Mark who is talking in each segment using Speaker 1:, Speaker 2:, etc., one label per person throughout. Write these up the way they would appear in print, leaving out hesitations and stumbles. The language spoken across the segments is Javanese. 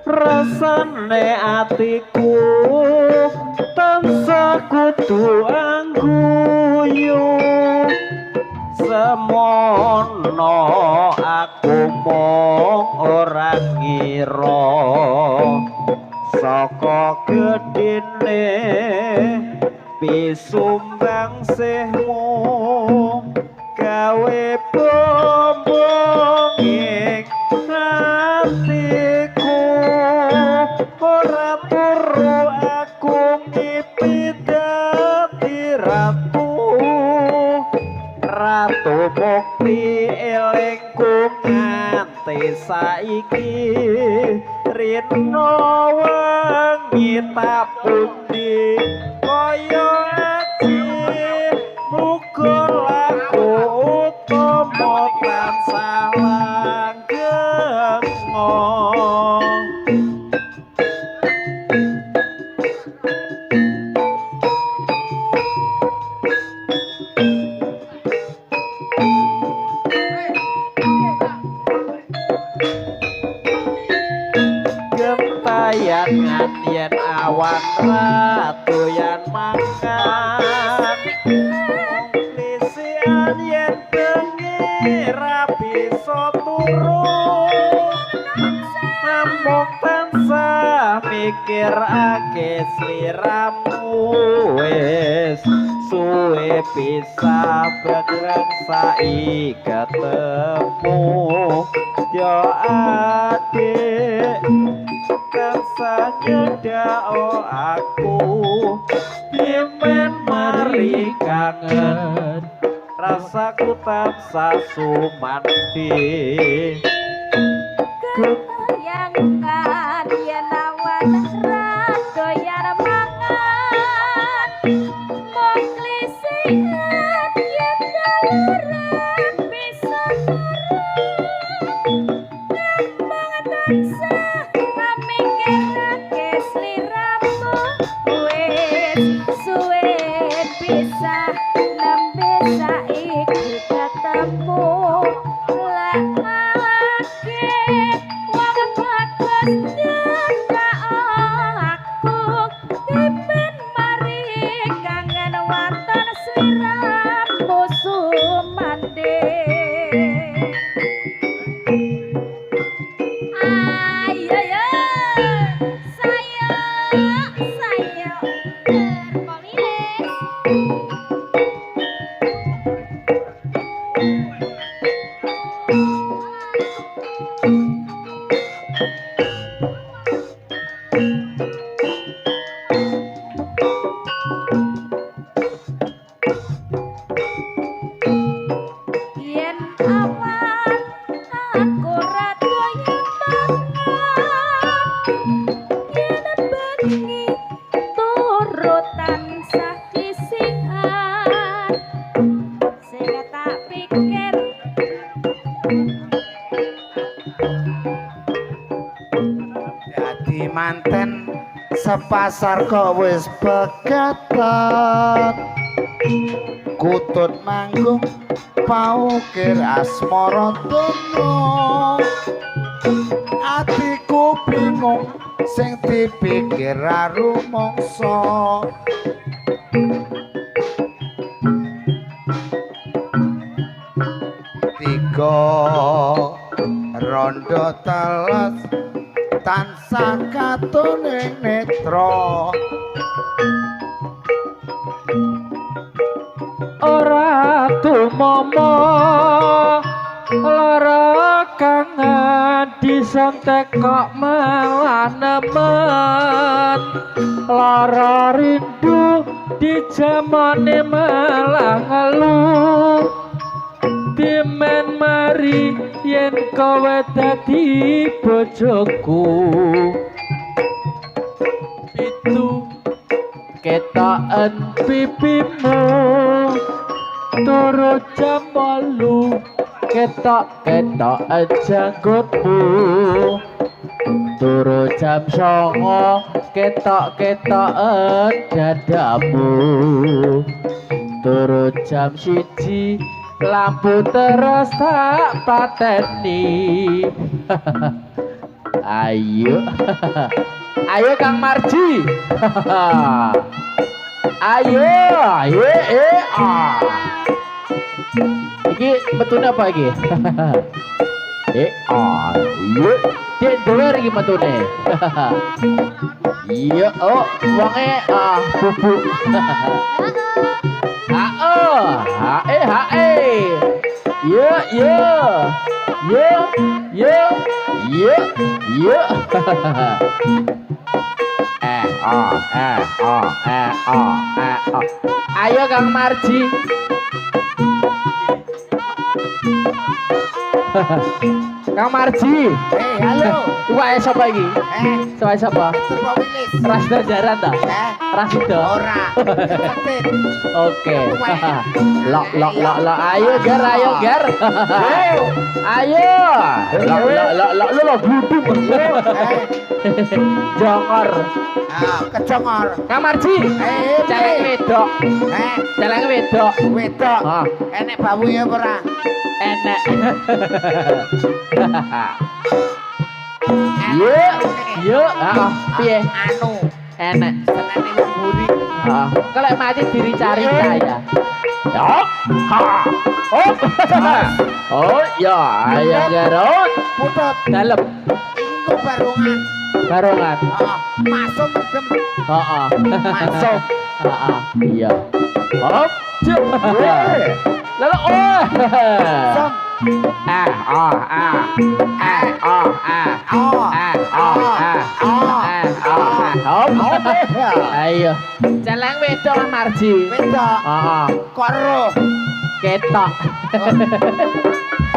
Speaker 1: rasane atiku tansah kudu angguyu semono aku mung ora ngira saka gedine pisumbang sehmu gawe bombong ing hatiku ora turu aku ngipi dadi ratu ratu mukti elingku nganti saiki rino wengi tak pundi kaya aji mukul aku utama tansah langgeng gentayangan yen awan ratu yan makan lisian yen bengi rapi so turu namung tansah mikir ake sliramu wis suwe pisah begrang sai ketemu yo adik tansah nyedao aku pimen mari kangen rasaku tansah sumandi
Speaker 2: keyangan yen awan rada yen mangan mung klisihan yen daluran bisa turu nembang tansah mikirake sliramu wis suwe pisah nembe saiki ketemu lagi wong bagus nyata aku dipen mari kangen wonten sliramu sumande ayo yo saya berkomilis yen awan aku rada yen yen bengi turu tansah kisihan sing tak pikir
Speaker 3: dadi manten sepasar kok wis pegatan kutut manggung paukir asmara dono atiku bingung sing dipikir rumangsa tiga rondo teles tansah katon ing netra
Speaker 1: ora tumomo lara kangen disontek kok malah nemen lara rindu di jamane malah ngeluh dimen mari yen kowe dadi bojoku itu ketoken pipimu turu jam 8 ketok janggutmu turu jam 9 ketok dadamu turu jam 1 lampu terus tak pateni ayo ayo Kang Marji ayo iki metune apa iki ayo dek dolar iki metune iya wonge bubuk hae yo ayo Kang Marji Kang Marji
Speaker 3: halo
Speaker 1: wae sapa iki sapa
Speaker 3: Turbo Wilis
Speaker 1: ras jaran ta ras itu
Speaker 3: ora ketin
Speaker 1: oke lok ayo gar ayo lo budung jongor
Speaker 3: kejongor
Speaker 1: Kang Marji celeng wedok
Speaker 3: enek bawuhe ora
Speaker 1: enek yo piye
Speaker 3: anu
Speaker 1: enek
Speaker 3: senene wong buri
Speaker 1: kalau mati diri cari saya oh ya ayo garut
Speaker 3: putut
Speaker 1: dalem
Speaker 3: iku barongan masuk medem masuk
Speaker 1: iya lalu
Speaker 3: som
Speaker 1: ayo celeng wedok Marji
Speaker 3: wedok karo
Speaker 1: ketok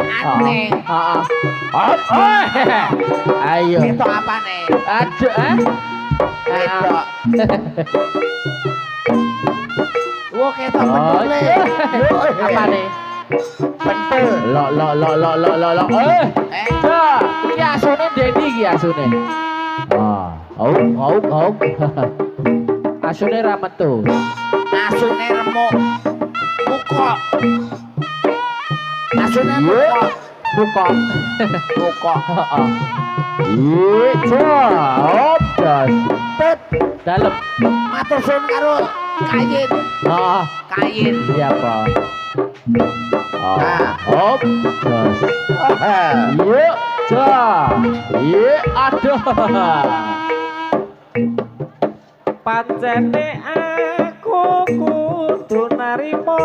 Speaker 3: aneh
Speaker 1: ayo
Speaker 3: ketok apane
Speaker 1: aduh
Speaker 3: wedok wo ketok pentule
Speaker 1: apane
Speaker 3: pentul
Speaker 1: lo iki asune Dedi iki asune asune ra metu
Speaker 3: asune remuk muka asune muka
Speaker 1: buka das
Speaker 3: tet
Speaker 1: dalem
Speaker 3: matur suwun karo kayin kayin
Speaker 1: siapa das aduh pancene aku kudu narima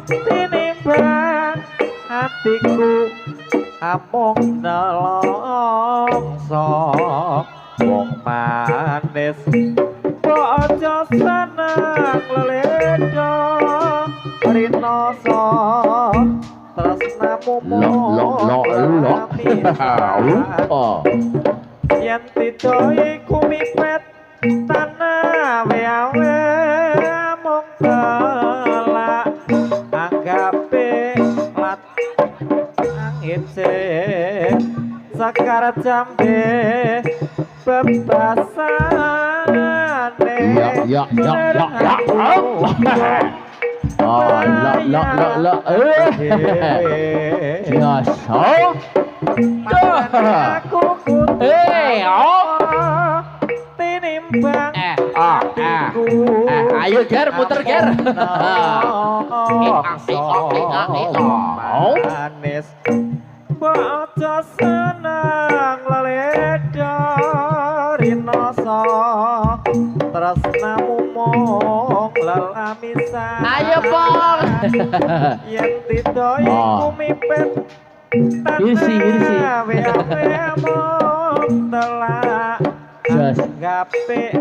Speaker 1: tinimbang hatiku amung nelongso wong manis kok aja seneng leledo rinoso tresnamu yen tidoi kumipet tanah weawe mung kelak anggape lat angin sakar jambe bebasane ya aku tinimbang ayo ger muter ger manis baca senang leledo rinoso tresnamu mong lelamisan ayo bang yen tidoi kumipet isi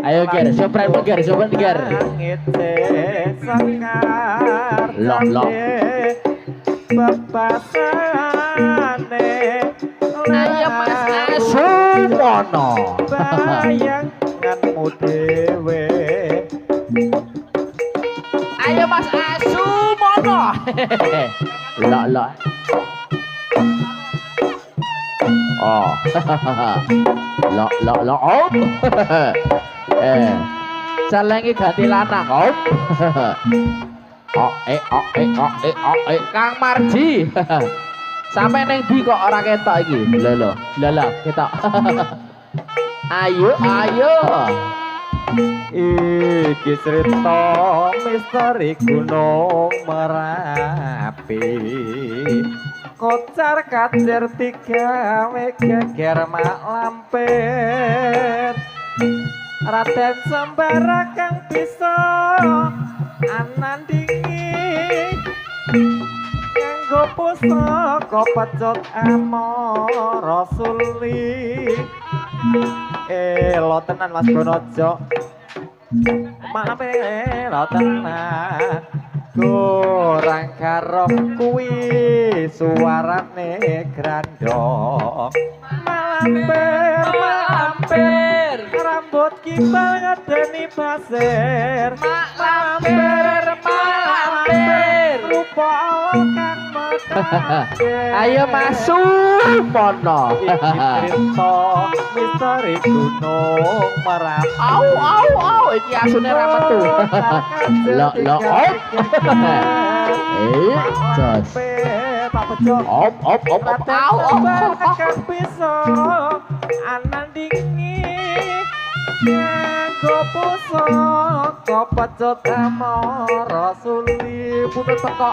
Speaker 1: ayo ger sopran ger lo bapasane ayo mas asumono bayanganmu dewe
Speaker 4: Ayo Mas Asu mono. Lok. Oh. Lok. Op. Salengi ganti lanang, op. Kang Marji. Sampai neng di kok ora ketok iki. Lho, ketok. Ayo.
Speaker 1: Iki cerita misteri Gunung Merapi. Kocar kacir tiga geger mak lampir. Raden Sembara kang bisa anandingi nganggo pusaka pecut amara suli. Lo tenan Mas Bonojo. Maaf lo tenan. Kurang karo kuwi suarane grandong. Malampir rambut kimbal ngedeni pasir. Malampir rupa kang mekake.
Speaker 4: Ayo masuk pono.
Speaker 1: Cerita misteri Gunung Merapi.
Speaker 4: Au iki asune ra metu. Lok. Jos.
Speaker 1: Pak Bejo.
Speaker 4: Op. Au.
Speaker 1: Kan bisa anandingi nganggo pusaka pecut amara suli putut teko.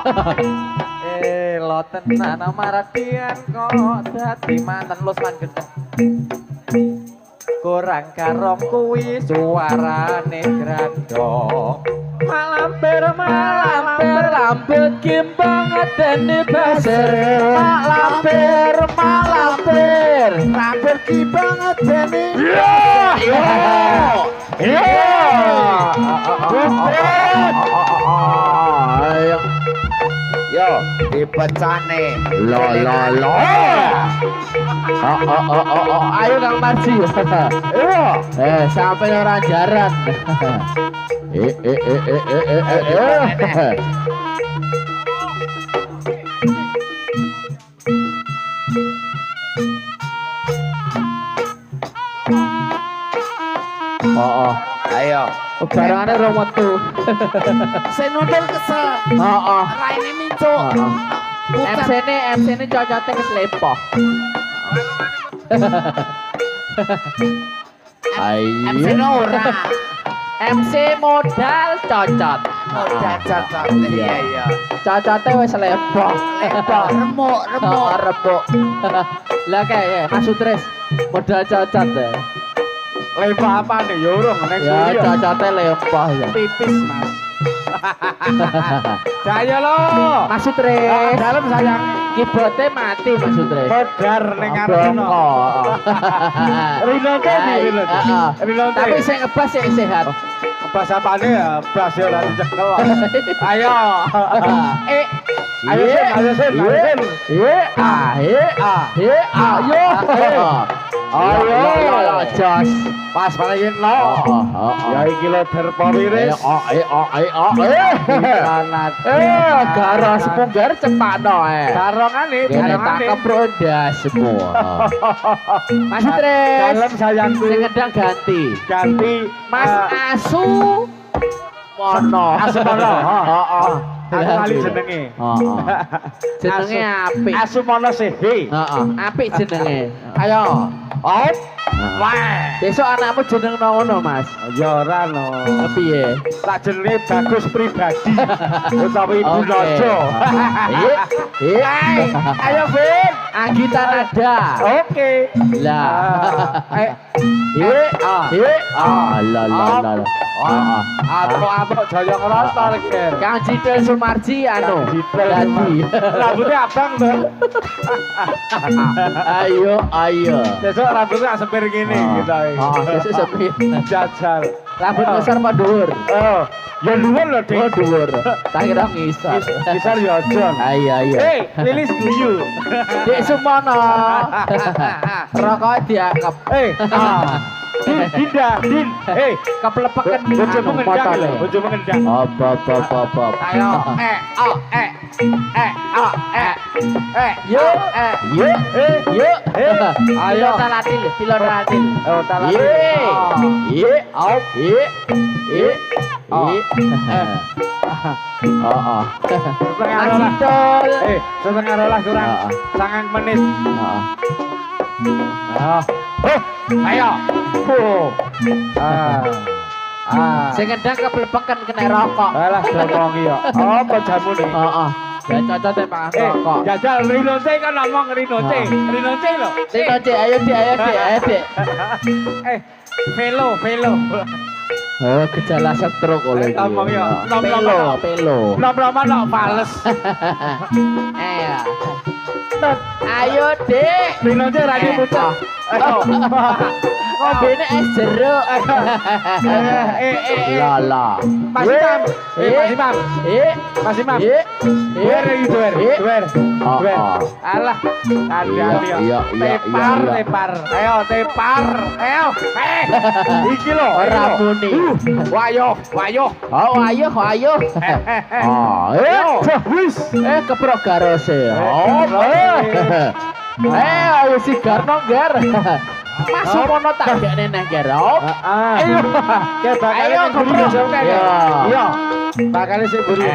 Speaker 1: Lo tenan maradian kok dadi manten Lusman Gendeng. Kurang karo kuwi suarane grandong. Malampir
Speaker 4: Rambut kimbang ngedeni pasir. Malampir.
Speaker 3: Rambut kimbang ngedeni.
Speaker 4: Ayo.
Speaker 3: Yo, dipecane.
Speaker 4: Lo. Ayo Kang Marji. Sampai orang jaran.
Speaker 3: Ayo.
Speaker 4: Barangane rong metu.
Speaker 3: Sing nundul kesel. Raine mincuk.
Speaker 4: MC-ne cocote wis lepoh.
Speaker 3: MC ora.
Speaker 4: MC modal cocot.
Speaker 3: Modal cocot. Iya.
Speaker 4: Cocote wis lepoh.
Speaker 3: Remuk.
Speaker 4: Repuk. Lah kae Mas Sutris modal cocot ya.
Speaker 1: Lempah apa nih? Yorong neng
Speaker 4: Ya
Speaker 1: suri.
Speaker 4: cocote lepoh ya.
Speaker 1: Pipis Mas. Saya lo.
Speaker 4: Mas Sutris.
Speaker 1: Dalam sayang.
Speaker 4: Kibote mati Mas Sutris.
Speaker 1: Modar neng areno. Rilonte nih rilonte. Rilonte.
Speaker 4: Tapi saya ngebas ya sehat.
Speaker 1: Bas apane ya? Bas ya ora dicekel. Ayo. Ayo Sen. Ayo jos. Pas paling lo. Ya iki lo derpawiris. Sanat.
Speaker 4: Garas punggar cepakno
Speaker 1: Garongane,
Speaker 4: Kene tak keprondas semua. Mas Tres.
Speaker 1: Dalam sayangku.
Speaker 4: Sing ngedang ganti.
Speaker 1: Mas
Speaker 4: Asu Mono.
Speaker 1: Asu Mono. Heeh. Aku kali jenenge.
Speaker 4: Jenenge apik.
Speaker 1: Asu Mono Sehe.
Speaker 4: Heeh, apik jenenge. Ayo.
Speaker 1: Op. Wah.
Speaker 4: Besok anakmu jeneng ngono, Mas.
Speaker 1: Ya ora no.
Speaker 4: Piye?
Speaker 1: Tak jenenge Bagus pribadi. Utawa Ibu
Speaker 4: Oke.
Speaker 1: Nojo.
Speaker 4: Ayo, Vin. Anggita nada.
Speaker 1: Oke.
Speaker 4: Lah. La.
Speaker 1: Apok jaya ngrotol ger.
Speaker 4: Kang Cidel Sumarji anu.
Speaker 1: Cidel
Speaker 4: Dadi.
Speaker 1: Rambutnya abang tuh.
Speaker 4: Ayo.
Speaker 1: Besok rambutnya sepir gini gitu.
Speaker 4: Sesuk sepi.
Speaker 1: Jajal.
Speaker 4: Rambut besar apa dhuwur?
Speaker 1: Oh, ya luwur loh
Speaker 4: Oh,
Speaker 1: ding.
Speaker 4: dhuwur. Tak kira ngisor.
Speaker 1: Bisa ya Jon.
Speaker 4: Ayo.
Speaker 1: Lilis guyu.
Speaker 4: Dek Sumono. Rokok diangkep.
Speaker 1: Dinda, Din. Hei,
Speaker 4: Keplepakan
Speaker 1: bojomu
Speaker 4: anu,
Speaker 1: ngendang
Speaker 4: motone.
Speaker 1: lho, bojomu ngendang.
Speaker 4: Apa.
Speaker 3: Ayo,
Speaker 4: Yuk,
Speaker 1: Yuk,
Speaker 4: yuk.
Speaker 1: ayo.
Speaker 4: Tilon ratil.
Speaker 1: Oh, talati.
Speaker 4: Ye, op, ye. Oh.
Speaker 1: Setengah
Speaker 4: Masih
Speaker 1: rolas.
Speaker 4: tol.
Speaker 1: Setengah rolas kurang.
Speaker 4: Ah, ah.
Speaker 1: 9 menit. Ayo.
Speaker 4: Sing ngendang keplepakan kena rokok.
Speaker 1: Alah ngomong iya. Apa jamu nih?
Speaker 4: Heeh. Ya cocok teh Pak rokok.
Speaker 1: Jajal Rino C kan ngomong Rino C. Rino C lho.
Speaker 4: Sing Cek, ayo Dek.
Speaker 1: Velo.
Speaker 4: Oh, gejala stroke oleh.
Speaker 1: Ngomong ya.
Speaker 4: Pelo.
Speaker 1: Nom-noman no fales.
Speaker 4: Ayo, Dek.
Speaker 1: Rino C radio putar. Ayo.
Speaker 4: Ngombene es jeruk. Lala.
Speaker 1: Mas Imam. Mas Imam. Mas Imam. Duer iki duer. Alah, hati-hati ya. Tepar. Ayo tepar. Ayo. Iki lho.
Speaker 4: Ora muni.
Speaker 1: Wayo.
Speaker 4: Oh, ayo. Ayo.
Speaker 1: Wis.
Speaker 4: Keprok garose. Ayo si Garno Gar. Masuk mono tak gak neng Gar.
Speaker 1: Ayo. Ya bakal
Speaker 4: Ayo,
Speaker 1: buri
Speaker 4: keprok.
Speaker 1: besok kan.
Speaker 4: Iya.
Speaker 1: Iya. Bakal sik buri.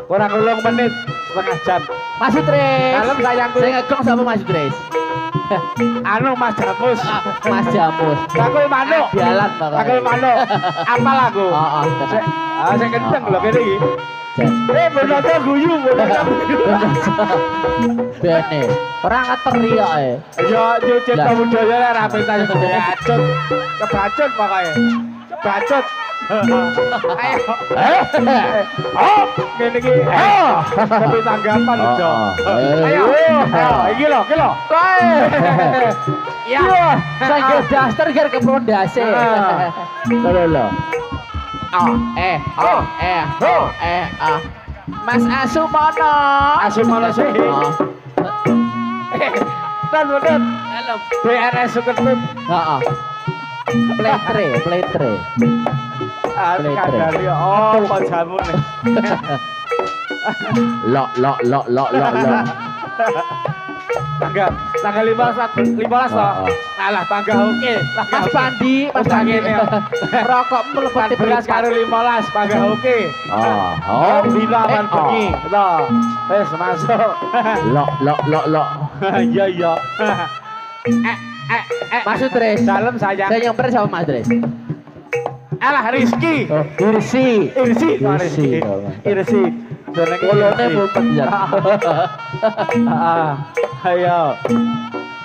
Speaker 1: Kurang 8 menit, setengah jam.
Speaker 4: Masuk Tres.
Speaker 1: Kalem sayangku.
Speaker 4: Saya ngegong sama Mas Tres.
Speaker 1: Anu Mas Jamus.
Speaker 4: Mas Jamus.
Speaker 1: Aku manuk.
Speaker 4: Jalan
Speaker 1: Aku manuk. Apal aku. Sing kenceng lho kene iki. Bonoto guyu,
Speaker 4: Bene. Orang teriak
Speaker 1: Ya nyucip
Speaker 4: Lah.
Speaker 1: budaya lek rapi ta kebacut. Kebacut pokoke. Kebacut. Ayo. Ngene iki. Tapi tanggapan lho. Ayo. Iki lho.
Speaker 4: Ya. Saya daster gar ke pondase. Lho. Mas Asu mono.
Speaker 1: Asu malah sih. Dan bener.
Speaker 4: Halo.
Speaker 1: BRS Suketut.
Speaker 4: Heeh. Playtre.
Speaker 1: Kandali apa jamu nih.
Speaker 4: Lo.
Speaker 1: Tanggal 15 toh. Alah tanggal oke.
Speaker 4: Mas Pandi, Mas Pandi. Rokok mlebu
Speaker 1: 14 karo 15 tanggal oke. Dina kan bengi. Toh. Wis masuk.
Speaker 4: Lo.
Speaker 1: Iya.
Speaker 4: Masuk Tres.
Speaker 1: Dalam sayang.
Speaker 4: Saya nyamper sama Mas Tres.
Speaker 1: Alah Rizky. Irsi.
Speaker 4: Kolone mumpet ya.
Speaker 1: Ayo.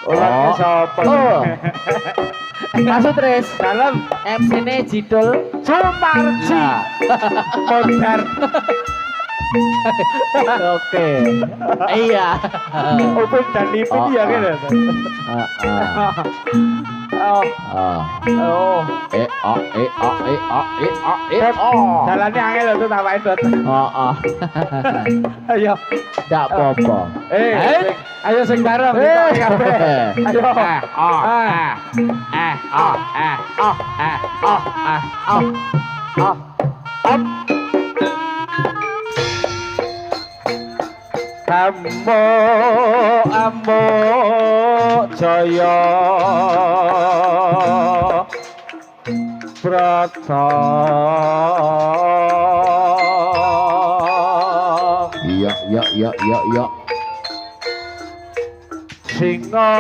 Speaker 1: Ulangnya sapa?
Speaker 4: Masuk Tres.
Speaker 1: Dalam
Speaker 4: MC-ne Jidul
Speaker 1: Sumarji. Modar.
Speaker 4: Oke. Iya.
Speaker 1: Open dan lipin ya kan. Jalannya angel itu tambahin buat. Ayo.
Speaker 4: Ndak apa-apa.
Speaker 1: Ayo sing bareng kita kabeh. Ayo. Ambo jaya prata.
Speaker 4: Iya.
Speaker 1: Singa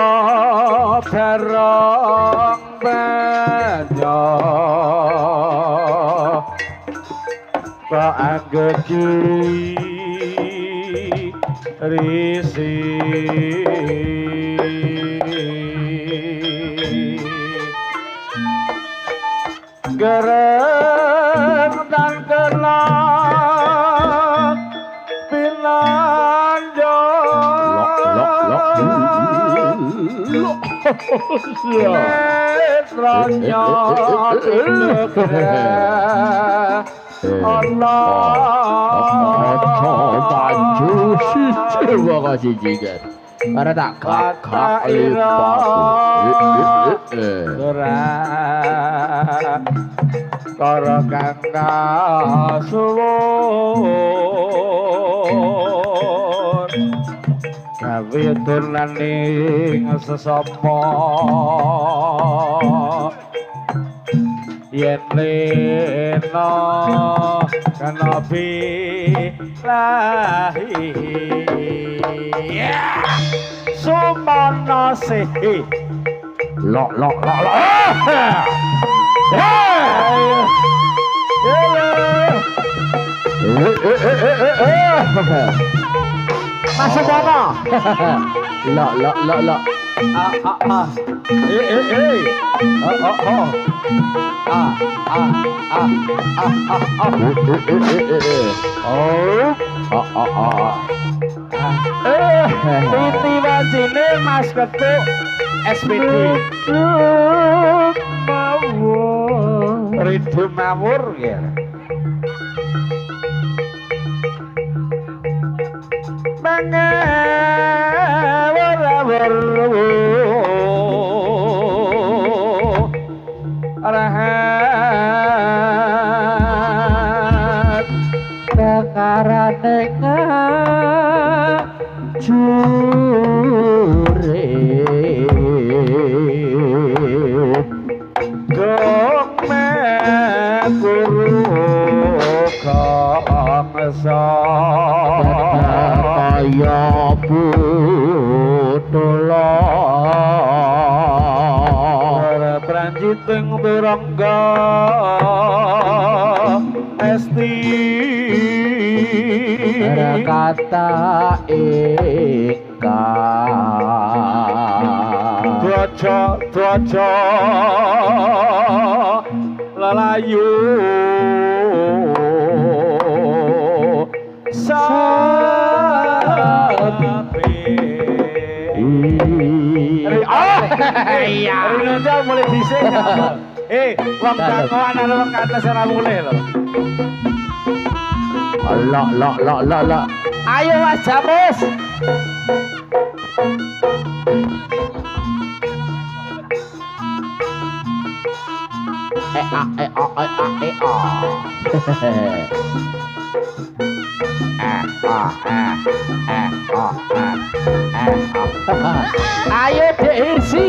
Speaker 1: barong banyo kok anggegi risi gereng dan kelak pinanjo Netranya Allah
Speaker 4: maju siji wae siji kan. Para tak kakak lipat.
Speaker 1: ora karo kang kasuwun gawe turnaning sesama yen lena kana bilahi sumana sehi lo masuk mana
Speaker 4: Lo.
Speaker 1: Titi wajine Mas Ketuk SPD Ridho Mawur ya. Rahat
Speaker 4: Kekarane ngajure
Speaker 1: dong mekuru kamsa
Speaker 4: kaya putula
Speaker 1: pranjiting turangga esti
Speaker 4: kata ingkang
Speaker 1: Dwaja lelayu sapi iya Rino mulai dhisik wong kawan ana wong atas ora mulai lho
Speaker 4: lo. Ayo Mas Jamus. Ayo diisi.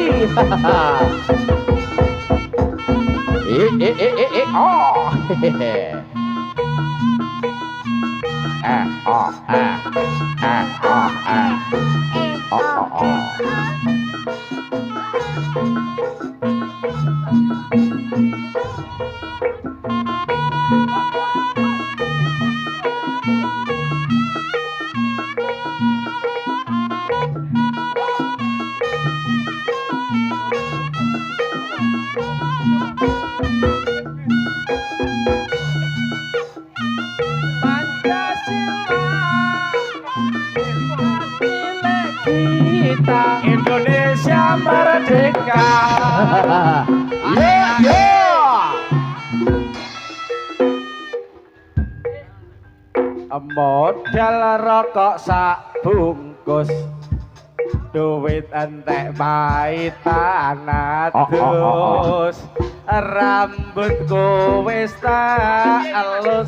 Speaker 1: kita Indonesia merdeka. Modal rokok sak bungkus, duit entek bae tanah terus, rambutku wis tak elus,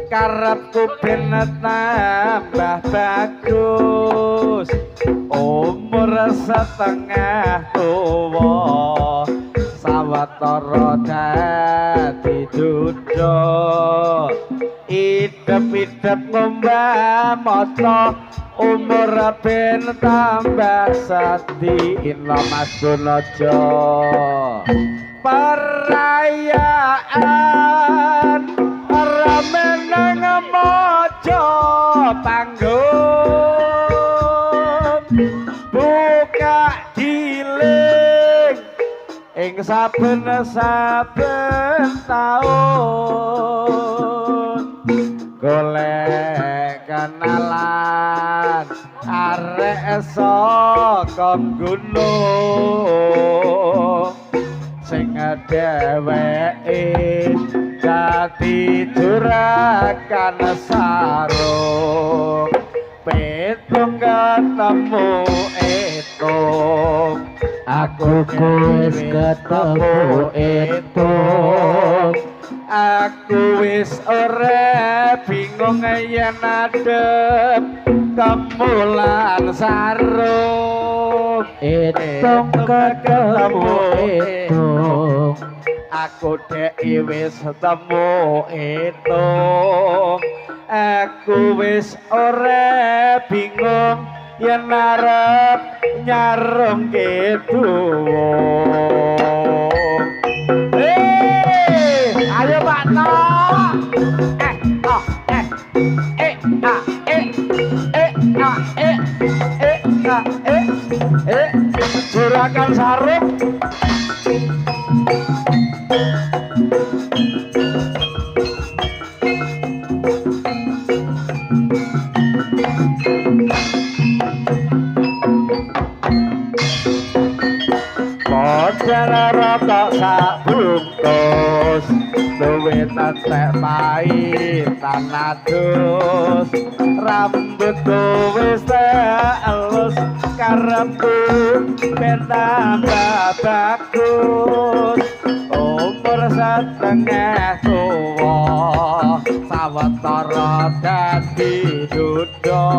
Speaker 1: karepku ben tambah bagus, umur setengah tuwa, sawetara dadi duduk, idep-idep ngombe mata, umur ben tambah sedina Mas Gunaja. Perayaan rameneng mojo panggung, buka giling ing saben-saben taun, golek kenalan arek saka gunung sing dheweke dadi juragan sarung petung ketemu etung
Speaker 4: Aku wis ketemu etung
Speaker 1: aku wis ora bingung yen adep kemulan sarung
Speaker 4: etung ketemu etung
Speaker 1: aku dek wis temu etung aku wis ora bingung yen arep nyarung keduwo ayo Pak No juragan sarung model rata sak bungkus duwe tetek pahit tanadus rambut wis elus karepku ben tambah bagus umur setengah tuwa sawetara dadi duda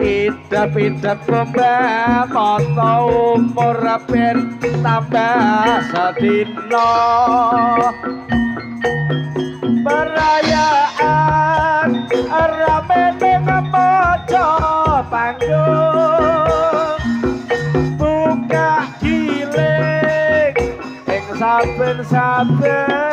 Speaker 1: idep-idep kumbah mata umur ben tambah sedina perayaan rame ning mojo panggung buka giling ing saben-saben